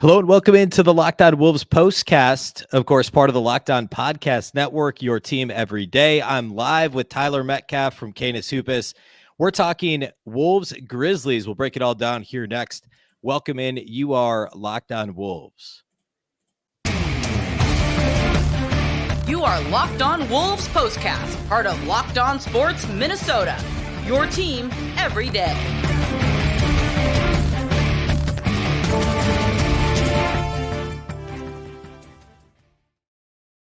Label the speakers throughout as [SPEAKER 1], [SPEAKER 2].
[SPEAKER 1] Hello and welcome into the On Wolves POSTCAST, of course, part of the Locked On Podcast Network, your team every day. I'm live with Tyler Metcalf from Canis Hoopus. We're talking Wolves Grizzlies. We'll break it all down here next. Welcome in. You are Locked On Wolves.
[SPEAKER 2] You are Locked On Wolves POSTCAST, part of Locked On Sports Minnesota, your team every day.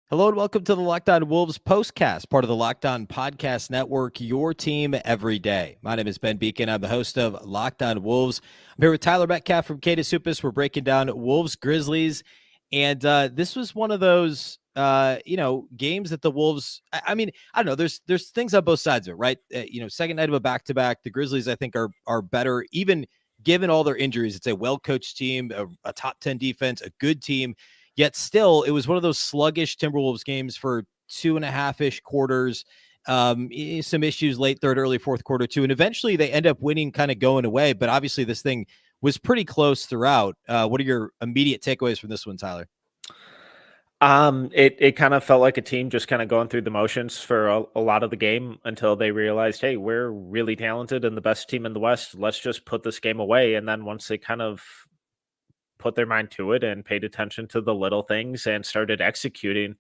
[SPEAKER 1] Hello and welcome to the Locked On Wolves POSTCAST, part of the Locked On Podcast Network, your team every day. My name is Ben Beecken. I'm the host of Locked On Wolves. I'm here with Tyler Metcalf from Canis Hoopus. We're breaking down Wolves Grizzlies, and this was one of those games that the Wolves. I mean, I don't know. There's things on both sides of it, right? Second night of a back-to-back. The Grizzlies, I think, are better, even given all their injuries. It's a well-coached team, a top 10 defense, a good team. Yet still, it was one of those sluggish Timberwolves games for 2.5-ish quarters. Some issues late third, early fourth quarter too. And eventually they end up winning, kind of going away. But obviously this thing was pretty close throughout. What are your immediate takeaways from this one, Tyler?
[SPEAKER 3] It kind of felt like a team just kind of going through the motions for a lot of the game until they realized, hey, we're really talented and the best team in the West. Let's just put this game away. And then once they kind of put their mind to it and paid attention to the little things and started executing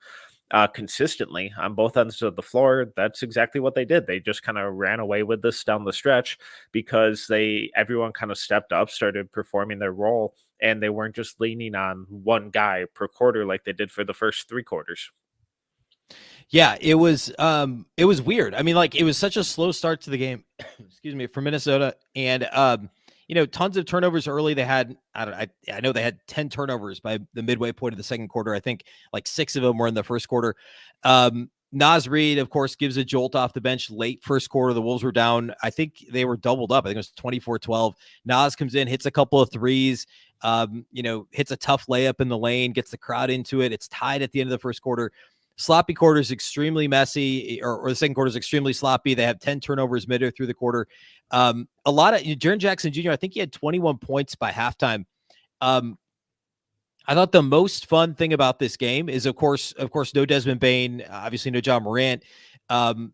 [SPEAKER 3] consistently on both ends of the floor, that's exactly what they did. They just kind of ran away with this down the stretch because everyone kind of stepped up, started performing their role, and they weren't just leaning on one guy per quarter like they did for the first three quarters.
[SPEAKER 1] Yeah, it was weird. I mean, like, it was such a slow start to the game, excuse me, for Minnesota. And tons of turnovers early. They had, I know they had 10 turnovers by the midway point of the second quarter. I think like 6 of them were in the first quarter. Naz Reid, of course, gives a jolt off the bench late first quarter. The Wolves were down. I think they were doubled up. I think it was 24-12. Naz comes in, hits a couple of threes, hits a tough layup in the lane, gets the crowd into it. It's tied at the end of the first quarter. Sloppy quarter is extremely messy, or the second quarter is extremely sloppy. They have 10 turnovers midway through the quarter. A lot of Jaren Jackson Jr., I think he had 21 points by halftime. I thought the most fun thing about this game is, of course, no Desmond Bane, obviously no John Morant.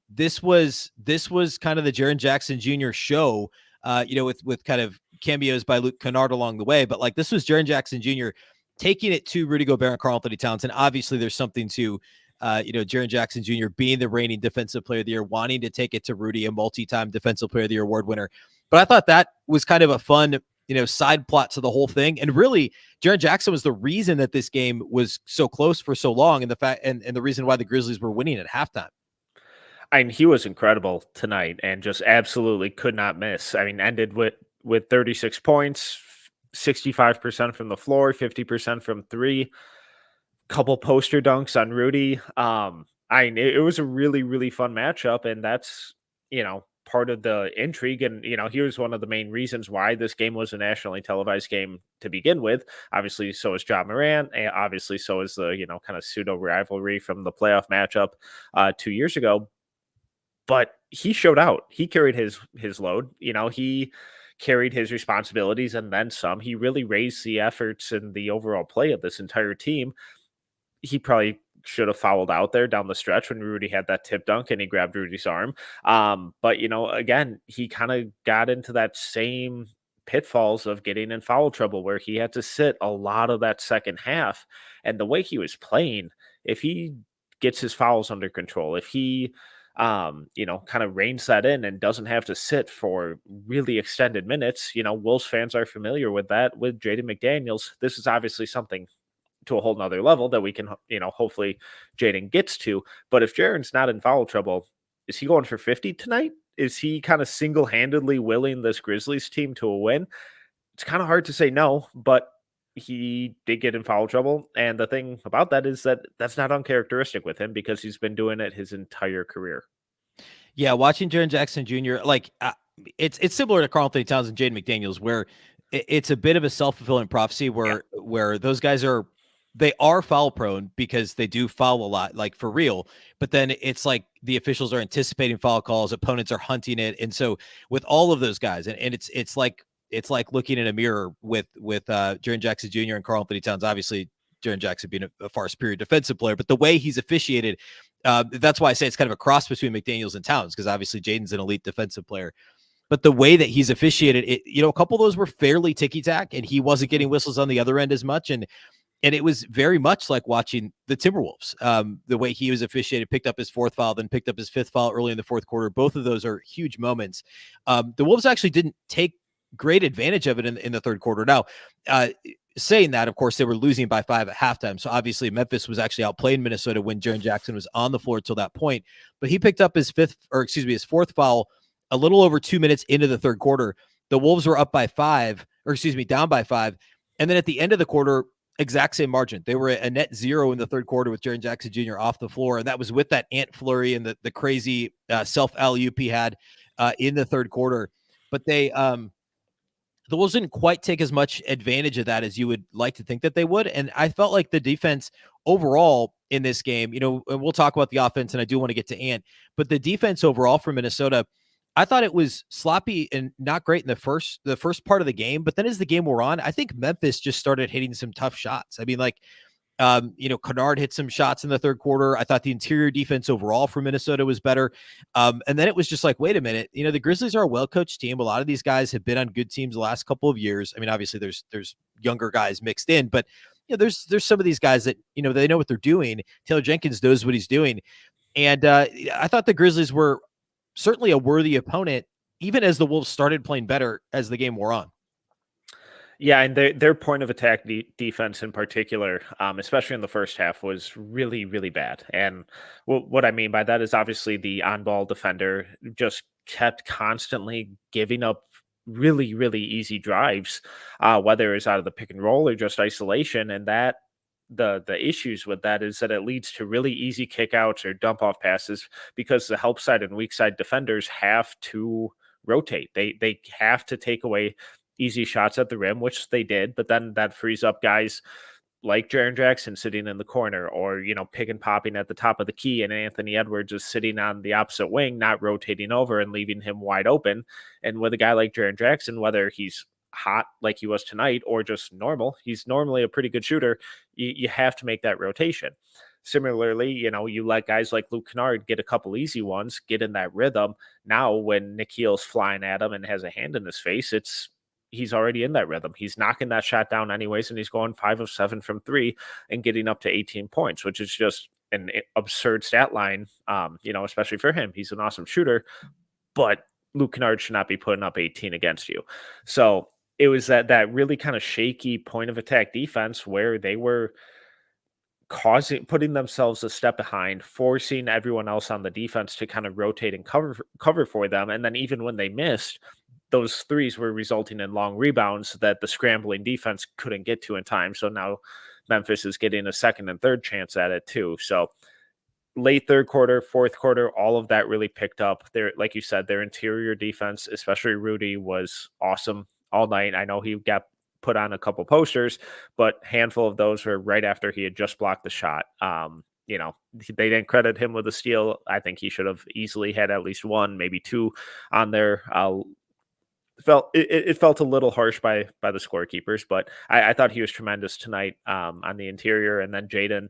[SPEAKER 1] This was kind of the Jaren Jackson Jr. show, with kind of cameos by Luke Kennard along the way. But like, this was Jaren Jackson Jr. taking it to Rudy Gobert and Karl-Anthony Towns. And obviously there's something to, Jaren Jackson Jr. being the reigning defensive player of the year, wanting to take it to Rudy, a multi-time defensive player of the year award winner. But I thought that was kind of a fun, side plot to the whole thing. And really, Jaren Jackson was the reason that this game was so close for so long, and the reason why the Grizzlies were winning at halftime.
[SPEAKER 3] I mean, he was incredible tonight and just absolutely could not miss. I memean, ended with 36 points, 65% from the floor, 50% from three, couple poster dunks on Rudy. It was a really, really fun matchup, and that's, part of the intrigue. And, here's one of the main reasons why this game was a nationally televised game to begin with. Obviously, so is John Morant, and obviously so is the, kind of pseudo rivalry from the playoff matchup 2 years ago. But he showed out. He carried his load. He carried his responsibilities and then some. He really raised the efforts and the overall play of this entire team. He probably should have fouled out there down the stretch when Rudy had that tip dunk and he grabbed Rudy's arm. But, again, he kind of got into that same pitfalls of getting in foul trouble where he had to sit a lot of that second half. And the way he was playing, if he gets his fouls under control, if he kind of reins that in and doesn't have to sit for really extended minutes. Wolves fans are familiar with that with Jaden McDaniels. This is obviously something to a whole nother level that we can, hopefully Jaden gets to. But if Jaren's not in foul trouble, is he going for 50 tonight? Is he kind of single-handedly willing this Grizzlies team to a win? It's kind of hard to say no, but he did get in foul trouble. And the thing about that is that that's not uncharacteristic with him because he's been doing it his entire career.
[SPEAKER 1] Yeah, watching Jaren Jackson Jr., it's similar to Karl-Anthony Towns and Jaden McDaniels, where it's a bit of a self-fulfilling prophecy where those guys are foul prone because they do foul a lot, like for real. But then it's like the officials are anticipating foul calls, opponents are hunting it. And so with all of those guys, and it's like it's like looking in a mirror with Jaren Jackson Jr. and Karl Anthony Towns. Obviously, Jaren Jackson being a far superior defensive player, but the way he's officiated, that's why I say it's kind of a cross between McDaniels and Towns, because obviously Jaden's an elite defensive player. But the way that he's officiated, a couple of those were fairly ticky-tack, and he wasn't getting whistles on the other end as much. And it was very much like watching the Timberwolves. The way he was officiated, picked up his fourth foul, then picked up his fifth foul early in the fourth quarter. Both of those are huge moments. The Wolves actually didn't take great advantage of it in the third quarter. Now, saying that, of course, they were losing by 5 at halftime. So obviously Memphis was actually outplaying Minnesota when Jaren Jackson was on the floor until that point. But he picked up his fourth foul a little over 2 minutes into the third quarter. The Wolves were down by 5. And then at the end of the quarter, exact same margin. They were a net 0 in the third quarter with Jaren Jackson Jr. off the floor. And that was with that ant flurry and the crazy self alley-oop he had in the third quarter. But the Wolves didn't quite take as much advantage of that as you would like to think that they would. And I felt like the defense overall in this game, and we'll talk about the offense, and I do want to get to Ant, but the defense overall for Minnesota, I thought it was sloppy and not great in the first part of the game. But then as the game wore on, I think Memphis just started hitting some tough shots. I mean, Kennard hit some shots in the third quarter. I thought the interior defense overall for Minnesota was better. And then it was just like, wait a minute, the Grizzlies are a well-coached team. A lot of these guys have been on good teams the last couple of years. I mean, obviously there's younger guys mixed in, but there's some of these guys that, they know what they're doing. Taylor Jenkins knows what he's doing. And I thought the Grizzlies were certainly a worthy opponent, even as the Wolves started playing better as the game wore on.
[SPEAKER 3] Yeah, and their point of attack defense in particular, especially in the first half, was really, really bad. And what I mean by that is obviously the on-ball defender just kept constantly giving up really, really easy drives, whether it's out of the pick and roll or just isolation. And that the issues with that is that it leads to really easy kickouts or dump off passes because the help side and weak side defenders have to rotate. They have to take away easy shots at the rim, which they did, but then that frees up guys like Jaren Jackson sitting in the corner or, pick and popping at the top of the key, and Anthony Edwards is sitting on the opposite wing, not rotating over and leaving him wide open. And with a guy like Jaren Jackson, whether he's hot like he was tonight or just normal, he's normally a pretty good shooter. You have to make that rotation. Similarly, you let guys like Luke Kennard get a couple easy ones, get in that rhythm. Now when Nikhil's flying at him and has a hand in his face, he's already in that rhythm. He's knocking that shot down anyways, and he's going 5 of 7 from 3 and getting up to 18 points, which is just an absurd stat line, especially for him. He's an awesome shooter, but Luke Kennard should not be putting up 18 against you. So it was that really kind of shaky point of attack defense where they were putting themselves a step behind, forcing everyone else on the defense to kind of rotate and cover for them. And then even when they missed, those threes were resulting in long rebounds that the scrambling defense couldn't get to in time. So now Memphis is getting a second and third chance at it too. So late third quarter, fourth quarter, all of that really picked up. Like you said, their interior defense, especially Rudy, was awesome all night. I know he got put on a couple posters, but handful of those were right after he had just blocked the shot. They didn't credit him with a steal. I think he should have easily had at least one, maybe two on there. It felt a little harsh by the scorekeepers, but I thought he was tremendous tonight on the interior. And then Jaden,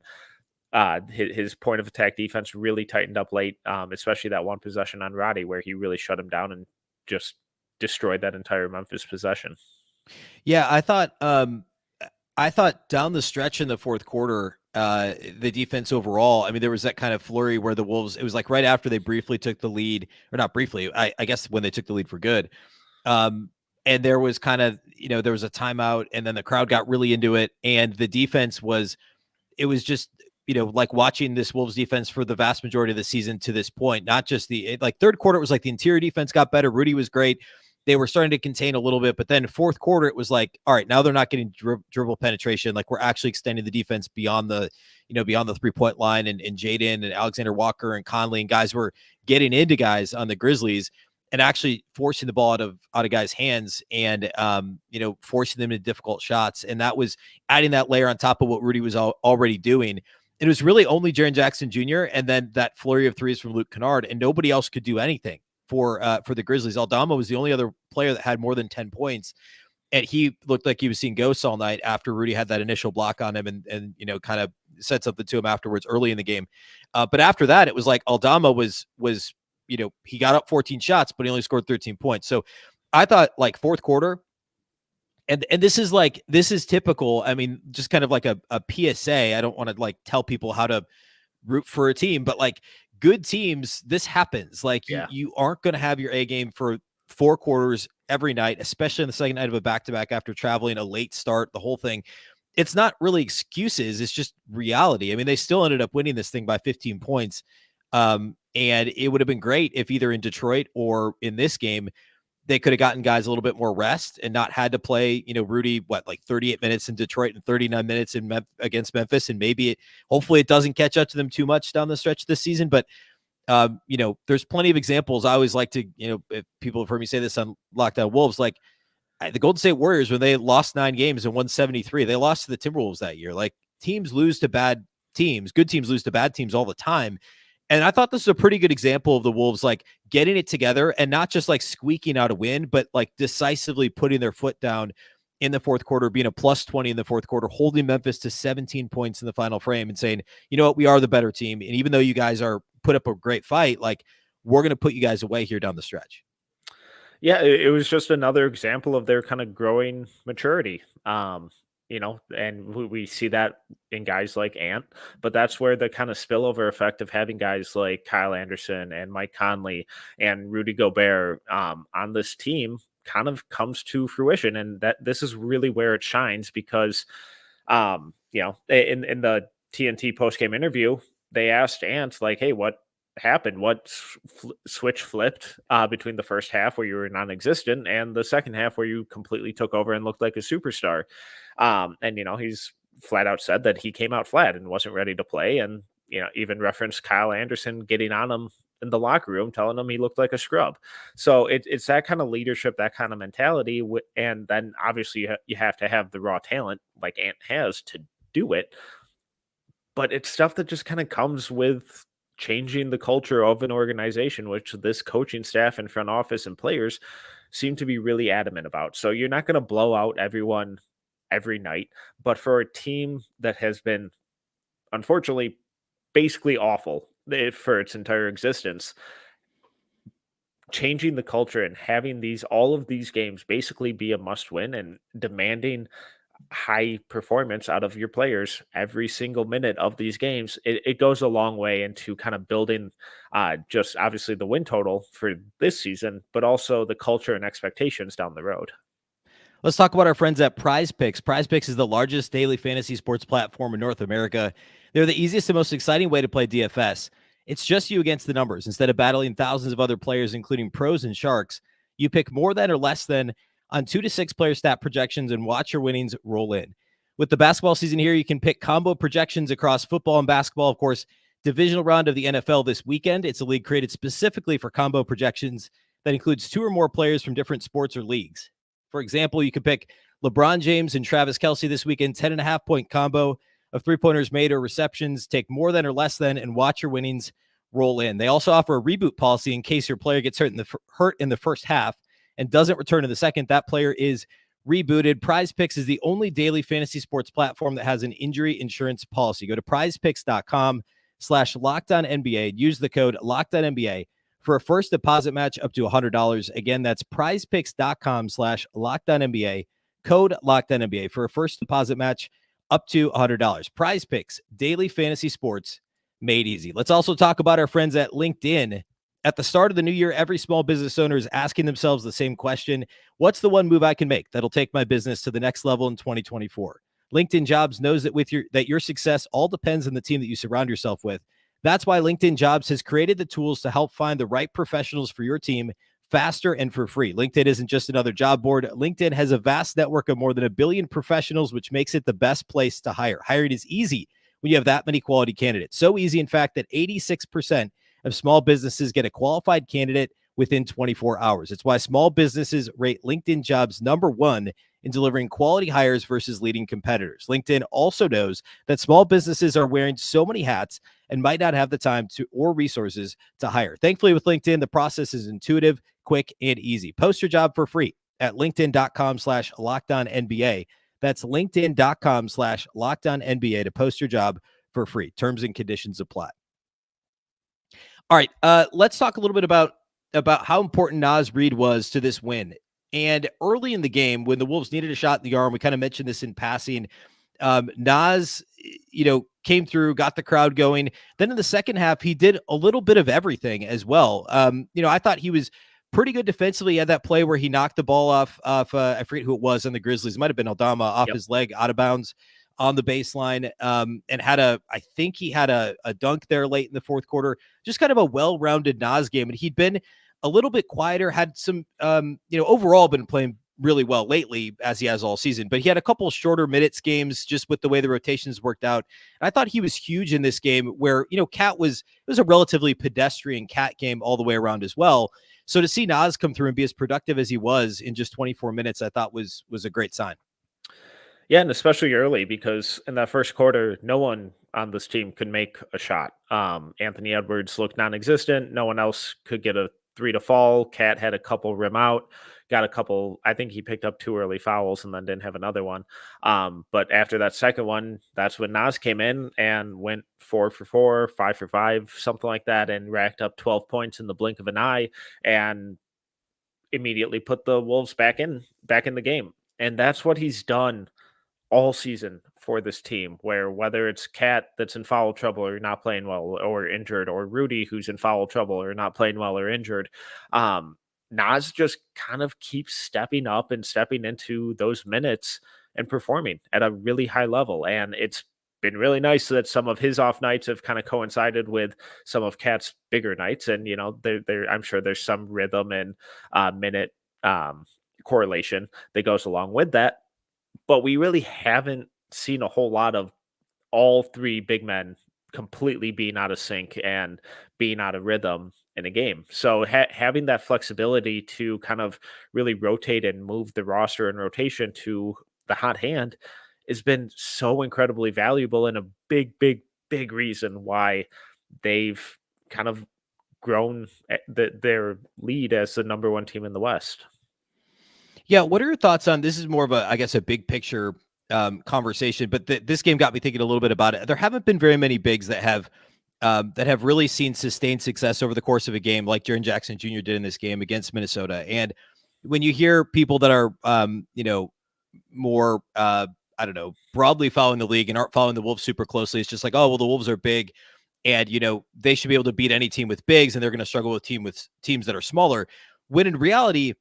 [SPEAKER 3] his point of attack defense really tightened up late, especially that one possession on Roddy where he really shut him down and just destroyed that entire Memphis possession.
[SPEAKER 1] Yeah, I thought down the stretch in the fourth quarter, the defense overall, I mean, there was that kind of flurry where the Wolves, it was like right after they briefly took the lead, or not briefly, I guess when they took the lead for good. And there was kind of, there was a timeout and then the crowd got really into it. And the defense was just, like watching this Wolves defense for the vast majority of the season to this point, not just third quarter, it was like the interior defense got better. Rudy was great. They were starting to contain a little bit, but then fourth quarter, it was like, all right, now they're not getting dribble penetration. Like we're actually extending the defense beyond the 3-point line, and Jaden and Alexander Walker and Conley and guys were getting into guys on the Grizzlies and actually forcing the ball out of guys' hands and, forcing them into difficult shots. And that was adding that layer on top of what Rudy was already doing. It was really only Jaren Jackson Jr. and then that flurry of threes from Luke Kennard, and nobody else could do anything. for the Grizzlies. Aldama was the only other player that had more than 10 points. And he looked like he was seeing ghosts all night after Rudy had that initial block on him and kind of said something to him afterwards early in the game. But after that, it was like Aldama was he got up 14 shots, but he only scored 13 points. So I thought like fourth quarter, and this is typical. I mean, just kind of like a PSA. I don't want to like tell people how to root for a team, but like good teams, this happens. Like you aren't going to have your A game for 4 quarters every night, especially in the second night of a back-to-back after traveling, a late start, the whole thing. It's not really excuses. It's just reality. I mean, they still ended up winning this thing by 15 points. And it would have been great if either in Detroit or in this game, they could have gotten guys a little bit more rest and not had to play, Rudy, like 38 minutes in Detroit and 39 minutes against Memphis. And hopefully it doesn't catch up to them too much down the stretch this season. But there's plenty of examples. I always like to, if people have heard me say this on Locked On Wolves, like the Golden State Warriors, when they lost 9 games and won 73, they lost to the Timberwolves that year. Like teams lose to bad teams. Good teams lose to bad teams all the time. And I thought this was a pretty good example of the Wolves, like getting it together and not just like squeaking out a win, but like decisively putting their foot down in the fourth quarter, being a plus 20 in the fourth quarter, holding Memphis to 17 points in the final frame and saying, you know what, we are the better team. And even though you guys are put up a great fight, like we're going to put you guys away here down the stretch.
[SPEAKER 3] Yeah, it was just another example of their kind of growing maturity. And we see that in guys like Ant, but that's where the kind of spillover effect of having guys like Kyle Anderson and Mike Conley and Rudy Gobert on this team kind of comes to fruition. And that this is really where it shines because, in the TNT postgame interview, they asked Ant like, hey, what happened? What switch flipped between the first half where you were non-existent and the second half where you completely took over and looked like a superstar? He's flat out said that he came out flat and wasn't ready to play. And, even referenced Kyle Anderson getting on him in the locker room, telling him he looked like a scrub. So it's that kind of leadership, that kind of mentality. And then obviously you have to have the raw talent like Ant has to do it. But it's stuff that just kind of comes with changing the culture of an organization, which this coaching staff and front office and players seem to be really adamant about. So you're not going to blow out everyone every night, but for a team that has been, unfortunately, basically awful for its entire existence, changing the culture and having all of these games basically be a must win and demanding high performance out of your players every single minute of these games, it goes a long way into kind of building just obviously the win total for this season, but also the culture and expectations down the road.
[SPEAKER 1] Let's talk about our friends at PrizePicks. PrizePicks is the largest daily fantasy sports platform in North America. They're the easiest and most exciting way to play DFS. It's just you against the numbers. Instead of battling thousands of other players, including pros and sharks, you pick more than or less than on 2 to 6 player stat projections and watch your winnings roll in. With the basketball season here, you can pick combo projections across football and basketball. Of course, divisional round of the NFL this weekend. It's a league created specifically for combo projections that includes 2 or more players from different sports or leagues. For example, you can pick LeBron James and Travis Kelce this weekend, 10.5 point combo of 3-pointers made or receptions, take more than or less than, and watch your winnings roll in. They also offer a reboot policy in case your player gets hurt in the first half and doesn't return in the second. That player is rebooted. PrizePicks is the only daily fantasy sports platform that has an injury insurance policy. Go to prizepicks.com/LockedOnNBA and use the code LockedOnNBA for a first deposit match up to $100. Again, that's prizepicks.com/LockedOnNBA, code LockedOnNBA for a first deposit match up to $100. PrizePicks, daily fantasy sports made easy. Let's also talk about our friends at LinkedIn. At the start of the new year, every small business owner is asking themselves the same question: what's the one move I can make that'll take my business to the next level in 2024? LinkedIn Jobs knows that your success all depends on the team that you surround yourself with. That's why LinkedIn Jobs has created the tools to help find the right professionals for your team faster and for free. LinkedIn isn't just another job board. LinkedIn has a vast network of more than 1 billion professionals, which makes it the best place to hire. Hiring is easy when you have that many quality candidates. So easy, in fact, that 86% of small businesses get a qualified candidate within 24 hours. It's why small businesses rate LinkedIn Jobs #1 in delivering quality hires versus leading competitors. LinkedIn also knows that small businesses are wearing so many hats and might not have the time to or resources to hire. Thankfully, with LinkedIn, the process is intuitive, quick, and easy. Post your job for free at linkedin.com/LockedOnNBA. That's linkedin.com/LockedOnNBA to post your job for free. Terms and conditions apply. All right, let's talk a little bit about how important Naz Reid was to this win. And early in the game, when the Wolves needed a shot in the arm, we kind of mentioned this in passing. Naz, came through, got the crowd going. Then in the second half, he did a little bit of everything as well. I thought he was pretty good defensively. He had that play where he knocked the ball off I forget who it was on the Grizzlies. It might have been Aldama off his leg out of bounds on the baseline, and I think he had a dunk there late in the fourth quarter. Just kind of a well-rounded Naz game. And he'd been a little bit quieter, had some, overall been playing really well lately, as he has all season, but he had a couple shorter minutes games just with the way the rotations worked out. And I thought he was huge in this game where, it was a relatively pedestrian Cat game all the way around as well. So to see Naz come through and be as productive as he was in just 24 minutes, I thought was a great sign.
[SPEAKER 3] Yeah, and especially early, because in that first quarter, no one on this team could make a shot. Anthony Edwards looked non-existent. No one else could get a three to fall. Cat had a couple rim out, got a couple. I think he picked up 2 early fouls and then didn't have another one. But after that second one, that's when Naz came in and went 4 for 4, 5 for 5, something like that, and racked up 12 points in the blink of an eye and immediately put the Wolves back in the game. And that's what he's done all season for this team, where whether it's Cat that's in foul trouble or not playing well or injured, or Rudy who's in foul trouble or not playing well or injured, Naz just kind of keeps stepping up and stepping into those minutes and performing at a really high level. And it's been really nice that some of his off nights have kind of coincided with some of Cat's bigger nights. And, I'm sure there's some rhythm and minute correlation that goes along with that. But we really haven't seen a whole lot of all 3 big men completely being out of sync and being out of rhythm in a game. So having that flexibility to kind of really rotate and move the roster and rotation to the hot hand has been so incredibly valuable, and a big, big, big reason why they've kind of grown their lead as the number 1 team in the West.
[SPEAKER 1] Yeah, what are your thoughts on this? Is more of a big picture conversation, but this game got me thinking a little bit about it. There haven't been very many bigs that have really seen sustained success over the course of a game, like Jaren Jackson Jr. did in this game against Minnesota. And when you hear people that are more broadly following the league and aren't following the Wolves super closely, it's just like, oh well, the Wolves are big, and they should be able to beat any team with bigs, and they're going to struggle with teams that are smaller. When in reality,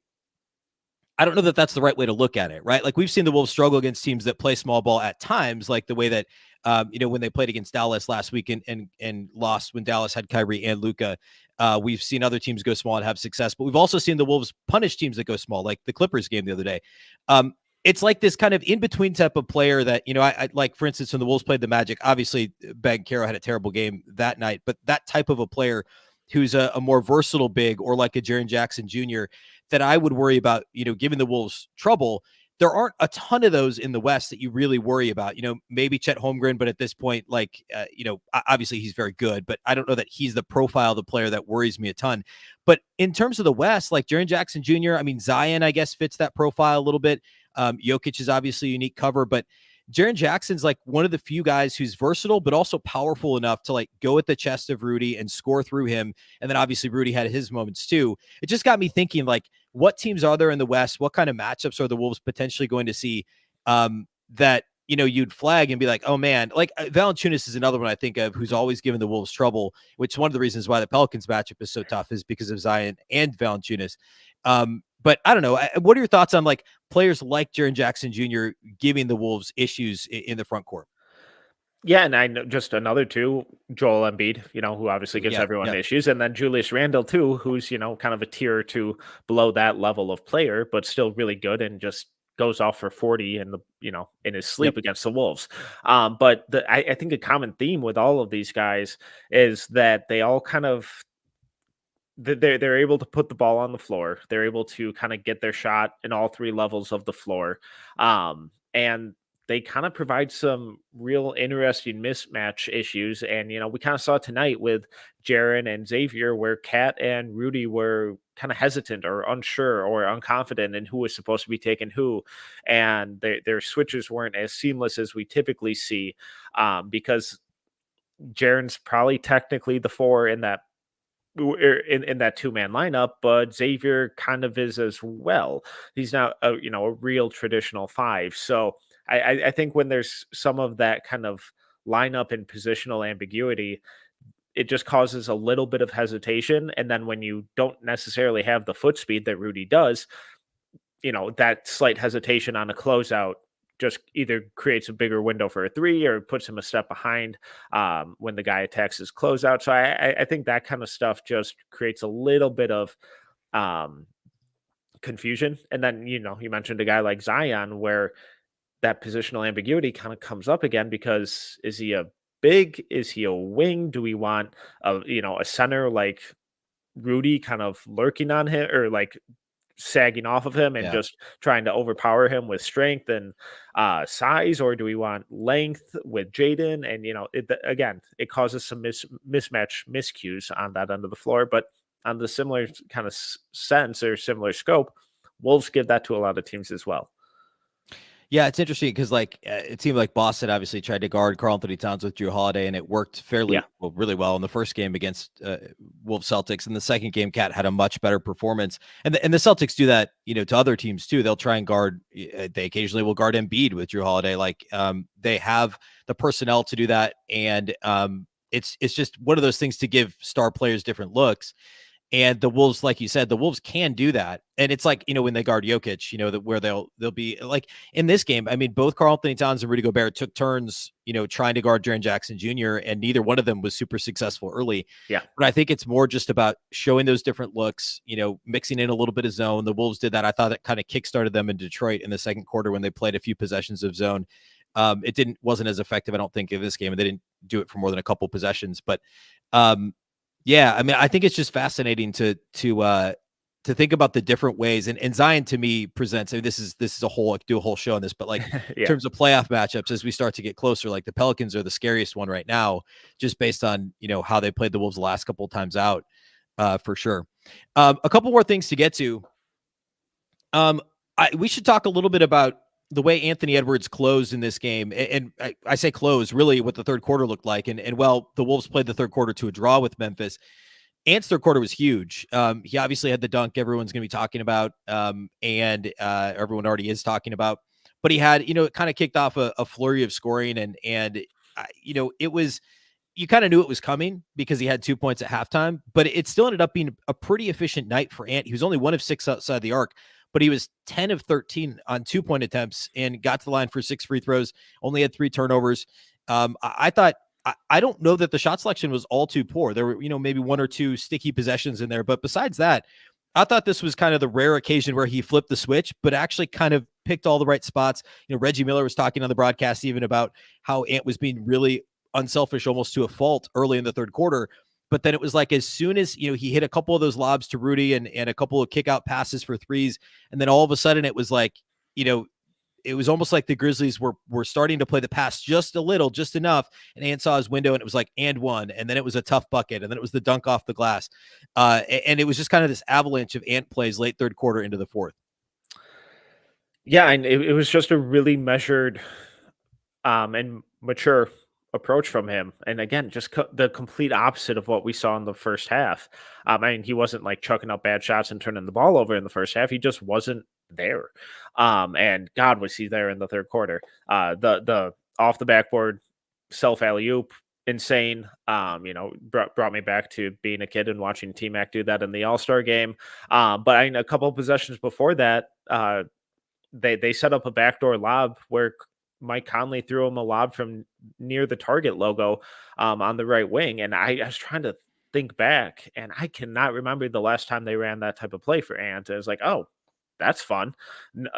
[SPEAKER 1] I don't know that that's the right way to look at it, right? Like, we've seen the Wolves struggle against teams that play small ball at times, like the way that, when they played against Dallas last week and lost when Dallas had Kyrie and Luka. We've seen other teams go small and have success, but we've also seen the Wolves punish teams that go small, like the Clippers game the other day. It's like this kind of in-between type of player that, I like, for instance, when the Wolves played the Magic, obviously Banchero had a terrible game that night, but that type of a player who's a more versatile big, or like a Jaren Jackson Jr., that I would worry about, giving the Wolves trouble. There aren't a ton of those in the West that you really worry about. Maybe Chet Holmgren, but at this point, obviously he's very good, but I don't know that he's the profile of the player that worries me a ton. But in terms of the West, like Jaren Jackson Jr., Zion, I guess, fits that profile a little bit. Jokic is obviously a unique cover, but Jaren Jackson's like one of the few guys who's versatile, but also powerful enough to like go at the chest of Rudy and score through him. And then obviously Rudy had his moments too. It just got me thinking, like, what teams are there in the West? What kind of matchups are the Wolves potentially going to see that, you'd flag and be like, oh man, like Valanciunas is another one I think of who's always given the Wolves trouble, which is one of the reasons why the Pelicans matchup is so tough, is because of Zion and Valanciunas. But I don't know. What are your thoughts on like players like Jaren Jackson Jr. giving the Wolves issues in the front court?
[SPEAKER 3] Yeah, and I know just another 2, Joel Embiid, who obviously gives everyone issues, and then Julius Randle too, who's kind of a tier or 2 below that level of player, but still really good and just goes off for 40 in the in his sleep against the Wolves. But I think a common theme with all of these guys is that they all kind of they're able to put the ball on the floor. They're able to kind of get their shot in all 3 levels of the floor. And they kind of provide some real interesting mismatch issues. And, we kind of saw tonight with Jaren and Xavier where Kat and Rudy were kind of hesitant or unsure or unconfident in who was supposed to be taking who. And their switches weren't as seamless as we typically see, because Jaren's probably technically the 4 in that in that 2-man lineup, but Xavier kind of is as well. He's not a real traditional 5. So I think when there's some of that kind of lineup and positional ambiguity, it just causes a little bit of hesitation. And then when you don't necessarily have the foot speed that Rudy does, that slight hesitation on a closeout just either creates a bigger window for a 3 or puts him a step behind when the guy attacks his closeout. So I think that kind of stuff just creates a little bit of confusion. And then, you mentioned a guy like Zion where that positional ambiguity kind of comes up again, because is he a big? Is he a wing? Do we want a center like Rudy kind of lurking on him or like sagging off of him and just trying to overpower him with strength and size, or do we want length with Jaden? And it causes some miscues on that end of the floor. But on the similar kind of sense or similar scope, Wolves give that to a lot of teams as well.
[SPEAKER 1] Yeah, it's interesting because it seemed like Boston obviously tried to guard Karl-Anthony Towns with Jrue Holiday, and it worked really well in the first game against Wolves Celtics. In the second game, Cat had a much better performance, and the Celtics do that, to other teams too. They'll try and guard. They occasionally will guard Embiid with Jrue Holiday. They have the personnel to do that, and it's just one of those things to give star players different looks. And the Wolves, like you said, the Wolves can do that. And it's like, when they guard Jokic, where they'll be like in this game. I mean, both Karl-Anthony Towns and Rudy Gobert took turns, trying to guard Jaren Jackson Jr., and neither one of them was super successful early.
[SPEAKER 3] Yeah.
[SPEAKER 1] But I think it's more just about showing those different looks, mixing in a little bit of zone. The Wolves did that. I thought it kind of kickstarted them in Detroit in the second quarter when they played a few possessions of zone. It wasn't as effective, I don't think, in this game, and they didn't do it for more than a couple possessions. But yeah, I mean, I think it's just fascinating to think about the different ways. And Zion to me presents. I mean, this is a whole do a whole show on this, but in terms of playoff matchups, as we start to get closer, the Pelicans are the scariest one right now, just based on how they played the Wolves the last couple of times out, for sure. A couple more things to get to. We should talk a little bit about the way Anthony Edwards closed in this game. And I say close, really what the third quarter looked like. And the Wolves played the third quarter to a draw with Memphis. Ant's third quarter was huge. He obviously had the dunk everyone's going to be talking about, and everyone already is talking about. But he had, it kind of kicked off a flurry of scoring. And it was, you kind of knew it was coming because he had 2 points at halftime. But it still ended up being a pretty efficient night for Ant. He was only 1 of 6 outside the arc, but he was 10 of 13 on 2-point attempts and got to the line for 6 free throws, only had 3 turnovers. I thought, I don't know that the shot selection was all too poor. There were, maybe 1 or 2 sticky possessions in there. But besides that, I thought this was kind of the rare occasion where he flipped the switch, but actually kind of picked all the right spots. Reggie Miller was talking on the broadcast even about how Ant was being really unselfish, almost to a fault early in the third quarter. But then it was like, as soon as, he hit a couple of those lobs to Rudy and a couple of kick out passes for threes. And then all of a sudden it was like, it was almost like the Grizzlies were starting to play the pass just a little, just enough. And Ant saw his window and it was like, and one. And then it was a tough bucket. And then it was the dunk off the glass. And it was just kind of this avalanche of Ant plays late third quarter into the fourth.
[SPEAKER 3] Yeah. And it was just a really measured and mature approach from him. And again, just the complete opposite of what we saw in the first half. I mean, he wasn't like chucking up bad shots and turning the ball over in the first half. He just wasn't there. And God, was he there in the third quarter. The off the backboard self alley-oop, insane. Brought me back to being a kid and watching T-Mac do that in the All-Star game. But a couple of possessions before that, they set up a backdoor lob where Mike Conley threw him a lob from near the Target logo on the right wing. And I was trying to think back, and I cannot remember the last time they ran that type of play for Ant. And it was like, oh, that's fun.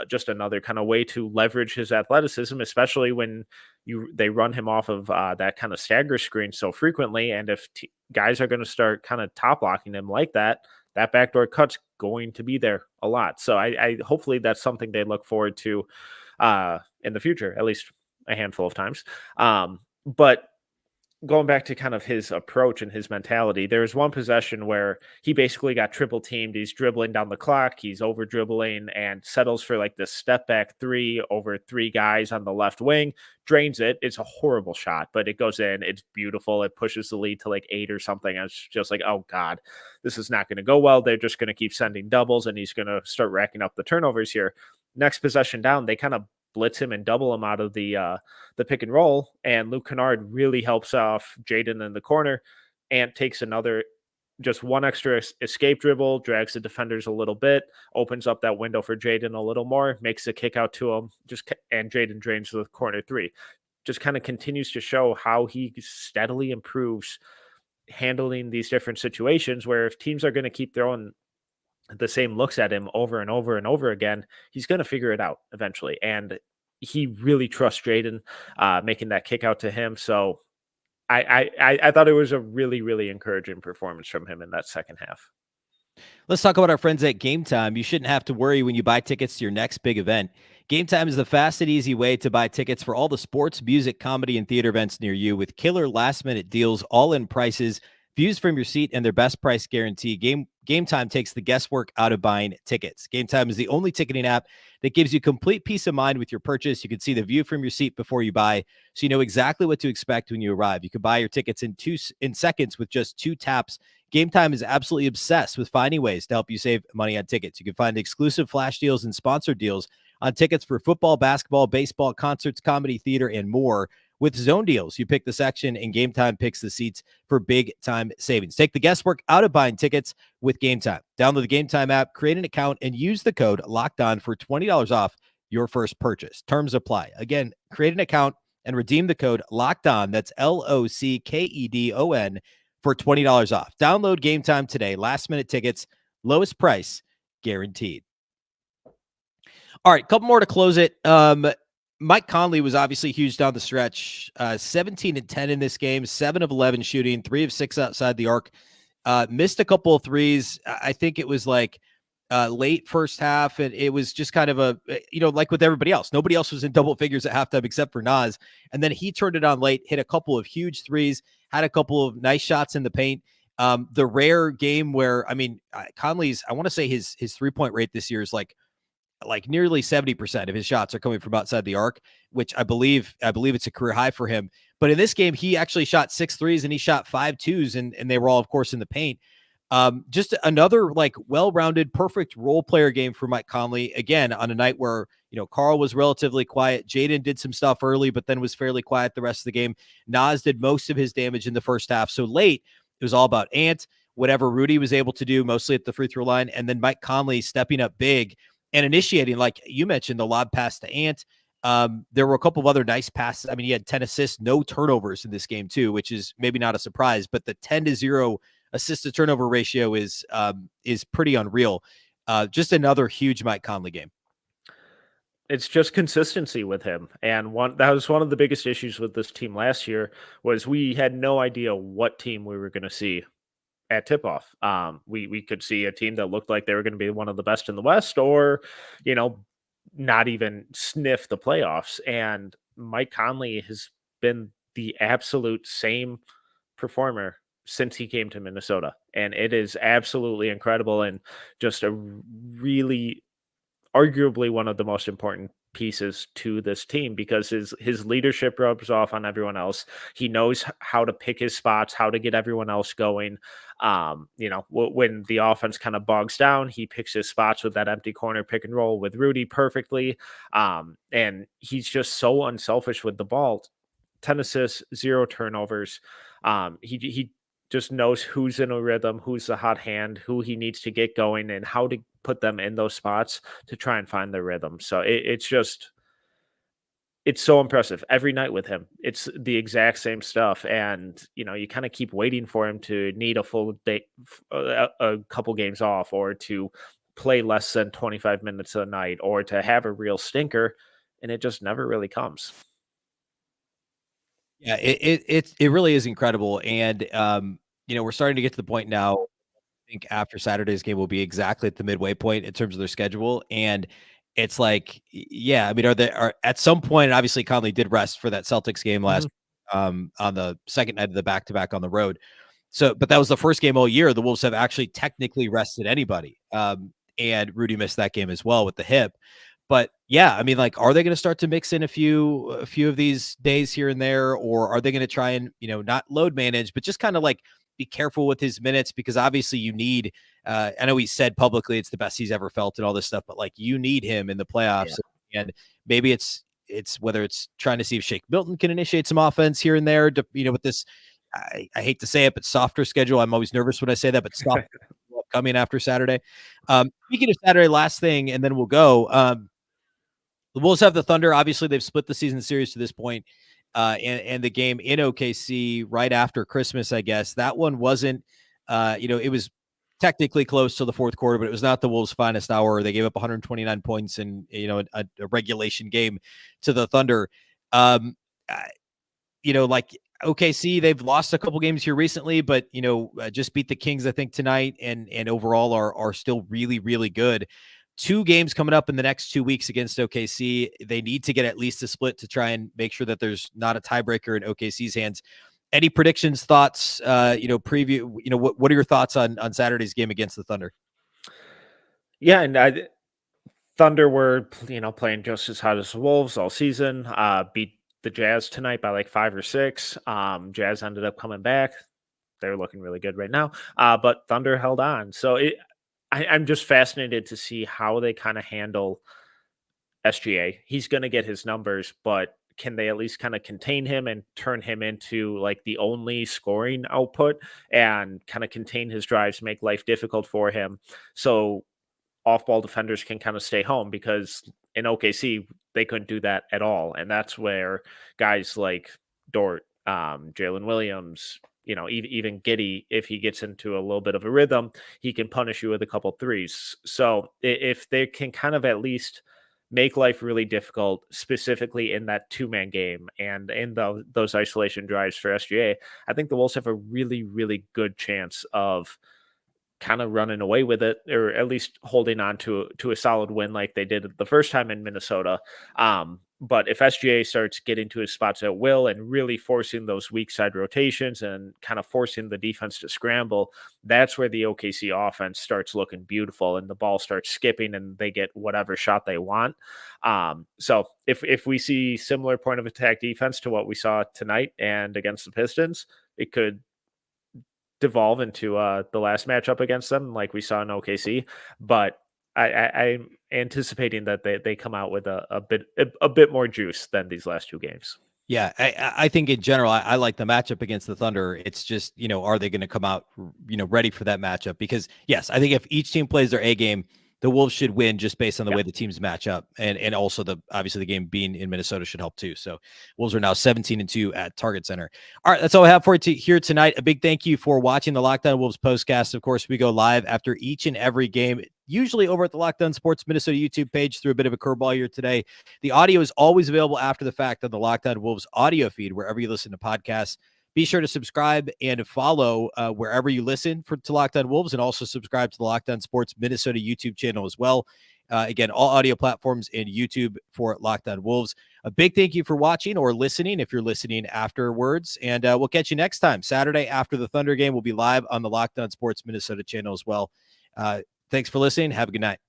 [SPEAKER 3] Just another kind of way to leverage his athleticism, especially when they run him off of that kind of stagger screen so frequently. And if guys are going to start kind of top locking him like that, that backdoor cut's going to be there a lot. So I hopefully that's something they look forward to in the future, at least a handful of times. But going back to kind of his approach and his mentality, there was one possession where he basically got triple teamed. He's dribbling down the clock. He's over dribbling and settles for like this step back three over three guys on the left wing, drains it. It's a horrible shot, but it goes in. It's beautiful. It pushes the lead to like 8 or something. I was just like, oh God, this is not going to go well. They're just going to keep sending doubles and he's going to start racking up the turnovers here. Next possession down, they kind of blitz him and double him out of the pick and roll, and Luke Kennard really helps off Jaden in the corner. Ant takes another, just one extra escape dribble, drags the defenders a little bit, opens up that window for Jaden a little more, makes a kick out to him, and Jaden drains the corner three. Just kind of continues to show how he steadily improves handling these different situations where if teams are going to keep throwing the same looks at him over and over and over again, he's going to figure it out eventually. And he really trusts Jaden making that kick out to him. So I thought it was a really, really encouraging performance from him in that second half.
[SPEAKER 1] Let's talk about our friends at Gametime. You shouldn't have to worry when you buy tickets to your next big event. Gametime is the fast and easy way to buy tickets for all the sports, music, comedy, and theater events near you with killer last-minute deals, all-in prices, views from your seat, and their best price guarantee. Gametime takes the guesswork out of buying tickets. Gametime is the only ticketing app that gives you complete peace of mind with your purchase. You can see the view from your seat before you buy, so you know exactly what to expect when you arrive. You can buy your tickets in seconds with just 2 taps. Gametime is absolutely obsessed with finding ways to help you save money on tickets. You can find exclusive flash deals and sponsored deals on tickets for football, basketball, baseball, concerts, comedy, theater, and more. With zone deals, you pick the section and Gametime picks the seats for big time savings. Take the guesswork out of buying tickets with Gametime. Download the Gametime app, create an account, and use the code LOCKEDON for $20 off your first purchase. Terms apply. Again, create an account and redeem the code LOCKEDON. That's LOCKEDON for $20 off. Download Gametime today. Last minute tickets, lowest price guaranteed. All right, couple more to close it. Mike Conley was obviously huge down the stretch. 17 and 10 in this game, 7 of 11 shooting, 3 of 6 outside the arc. Missed a couple of threes. I think it was like late first half, and it was just kind of a, like with everybody else. Nobody else was in double figures at halftime except for Nas. And then he turned it on late, hit a couple of huge threes, had a couple of nice shots in the paint. The rare game where, Conley's, I want to say his 3-point rate this year is like nearly 70% of his shots are coming from outside the arc, which I believe it's a career high for him. But in this game, he actually shot 6 threes and he shot 5 twos, and they were all, of course, in the paint. Just another well-rounded, perfect role player game for Mike Conley. Again, on a night where, Carl was relatively quiet. Jaden did some stuff early, but then was fairly quiet the rest of the game. Nas did most of his damage in the first half. So late, it was all about Ant, whatever Rudy was able to do, mostly at the free throw line, and then Mike Conley stepping up big and initiating, like you mentioned, the lob pass to Ant. There were a couple of other nice passes. He had 10 assists, no turnovers in this game too, which is maybe not a surprise, but the 10-0 assist to turnover ratio is pretty unreal. Just another huge Mike Conley game.
[SPEAKER 3] It's just consistency with him. And that was one of the biggest issues with this team last year was we had no idea what team we were going to see at tip-off. We could see a team that looked like they were going to be one of the best in the West or, not even sniff the playoffs. And Mike Conley has been the absolute same performer since he came to Minnesota. And it is absolutely incredible and just a really arguably one of the most important pieces to this team because his leadership rubs off on everyone else. He knows how to pick his spots, how to get everyone else going. When the offense kind of bogs down, he picks his spots with that empty corner pick and roll with Rudy perfectly. And he's just so unselfish with the ball. 10 assists, 0 turnovers. He just knows who's in a rhythm, who's the hot hand, who he needs to get going, and how to put them in those spots to try and find their rhythm. So it's so impressive every night with him. It's the exact same stuff. And, you kind of keep waiting for him to need a full day, a couple games off, or to play less than 25 minutes a night, or to have a real stinker. And it just never really comes.
[SPEAKER 1] Yeah, it really is incredible. And, we're starting to get to the point now. I think after Saturday's game will be exactly at the midway point in terms of their schedule. And it's like, yeah, I mean, are at some point, obviously Conley did rest for that Celtics game last on the second night of the back-to-back on the road. So, but that was the first game all year. The Wolves have actually technically rested anybody. And Rudy missed that game as well with the hip. But yeah, I mean, like, are they going to start to mix in a few of these days here and there, or are they going to try and, not load manage, but just kind of like be careful with his minutes? Because obviously you need, I know he said publicly it's the best he's ever felt and all this stuff, but like you need him in the playoffs. Yeah. And maybe it's whether it's trying to see if Shake Milton can initiate some offense here and there, with this, I hate to say it, but softer schedule. I'm always nervous when I say that, but stop coming after Saturday. Speaking of Saturday, last thing, and then we'll go. The Wolves have the Thunder. Obviously, they've split the season series to this point, and the game in OKC right after Christmas, I guess. That one wasn't, it was technically close to the fourth quarter, but it was not the Wolves' finest hour. They gave up 129 points in, a regulation game to the Thunder. Like OKC, they've lost a couple games here recently, but, just beat the Kings, I think, tonight, and overall are still really, really good. 2 games coming up in the next 2 weeks against OKC. They need to get at least a split to try and make sure that there's not a tiebreaker in OKC's hands. Any predictions, thoughts, preview, what are your thoughts on Saturday's game against the Thunder?
[SPEAKER 3] Yeah. And Thunder were, playing just as hot as the Wolves all season, beat the Jazz tonight by like 5 or 6. Jazz ended up coming back. They're looking really good right now. But Thunder held on. So I'm just fascinated to see how they kind of handle SGA. He's going to get his numbers, but can they at least kind of contain him and turn him into like the only scoring output and kind of contain his drives, make life difficult for him so off-ball defenders can kind of stay home? Because in OKC, they couldn't do that at all. And that's where guys like Dort, Jalen Williams, even Giddey, if he gets into a little bit of a rhythm, he can punish you with a couple threes. So if they can kind of at least make life really difficult, specifically in that 2-man game and in those isolation drives for SGA, I think the Wolves have a really, really good chance of kind of running away with it, or at least holding on to a solid win like they did the first time in Minnesota. But if SGA starts getting to his spots at will and really forcing those weak side rotations and kind of forcing the defense to scramble, that's where the OKC offense starts looking beautiful and the ball starts skipping and they get whatever shot they want. So if we see similar point of attack defense to what we saw tonight and against the Pistons, it could devolve into the last matchup against them like we saw in OKC. But I'm anticipating that they come out with a bit more juice than these last 2 games.
[SPEAKER 1] Yeah, I think in general, I like the matchup against the Thunder. It's just, are they going to come out, ready for that matchup? Because yes, I think if each team plays their A game, the Wolves should win just based on the way the teams match up. And also obviously the game being in Minnesota should help too. So Wolves are now 17-2 at Target Center. All right. That's all I have for you here tonight. A big thank you for watching the Locked On Wolves postcast. Of course, we go live after each and every game, usually over at the Locked On Sports Minnesota YouTube page. Through a bit of a curveball here today. The audio is always available after the fact on the Locked On Wolves audio feed, wherever you listen to podcasts. Be sure to subscribe and follow wherever you listen to Locked On Wolves, and also subscribe to the Locked On Sports Minnesota YouTube channel as well. Again, all audio platforms and YouTube for Locked On Wolves. A big thank you for watching or listening if you're listening afterwards, and we'll catch you next time. Saturday after the Thunder game, we'll be live on the Locked On Sports Minnesota channel as well. Thanks for listening. Have a good night.